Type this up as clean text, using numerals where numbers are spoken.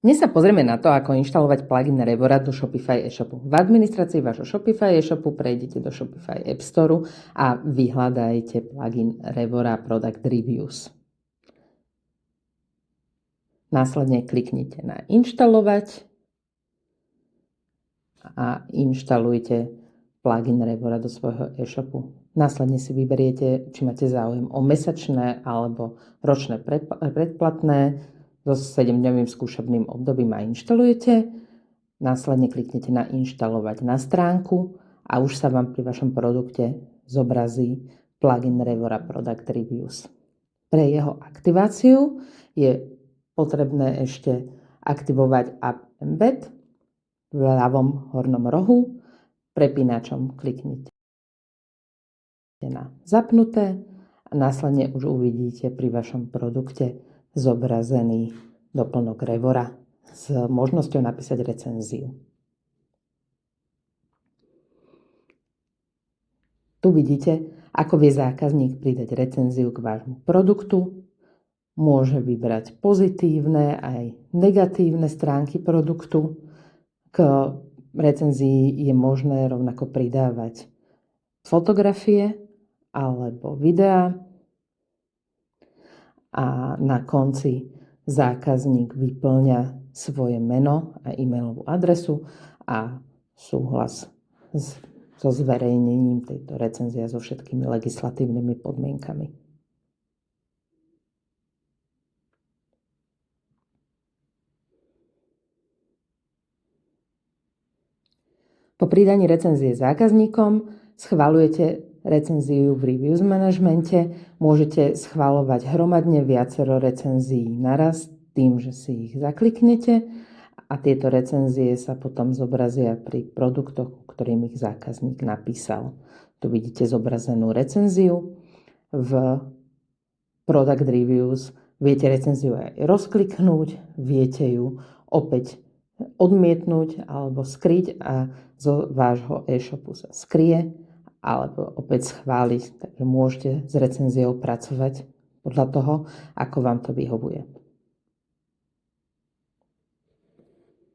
Dnes sa pozrieme na to, ako inštalovať plugin Revora do Shopify e-shopu. V administrácii vášho Shopify e-shopu prejdete do Shopify App Store a vyhľadajte plugin Revora Product Reviews. Následne kliknite na inštalovať a inštalujte plugin Revora do svojho e-shopu. Následne si vyberiete, či máte záujem o mesačné alebo ročné predplatné so 7-dňovým skúšobným obdobím a inštalujete. Následne kliknete na inštalovať na stránku a už sa vám pri vašom produkte zobrazí plugin Revora Product Reviews. Pre jeho aktiváciu je potrebné ešte aktivovať App Embed v ľavom hornom rohu. Prepínačom kliknite na zapnuté a následne už uvidíte pri vašom produkte zobrazený doplnok Revora s možnosťou napísať recenziu. Tu vidíte, ako vie zákazník pridať recenziu k vášmu produktu. Môže vybrať pozitívne aj negatívne stránky produktu. K recenzii je možné rovnako pridávať fotografie alebo videá. A na konci zákazník vyplňa svoje meno a e-mailovú adresu a súhlas so zverejnením tejto recenzie so všetkými legislatívnymi podmienkami. Po pridaní recenzie zákazníkom schvaľujete recenziu v Reviews manažmente. Môžete schvaľovať hromadne viacero recenzií naraz tým, že si ich zakliknete a tieto recenzie sa potom zobrazia pri produktoch, ktorým ich zákazník napísal. Tu vidíte zobrazenú recenziu. V Product Reviews viete recenziu aj rozkliknúť, viete ju opäť odmietnúť alebo skryť a zo vášho e-shopu sa skrie alebo opäť schváliť, takže môžete s recenziou pracovať podľa toho, ako vám to vyhovuje.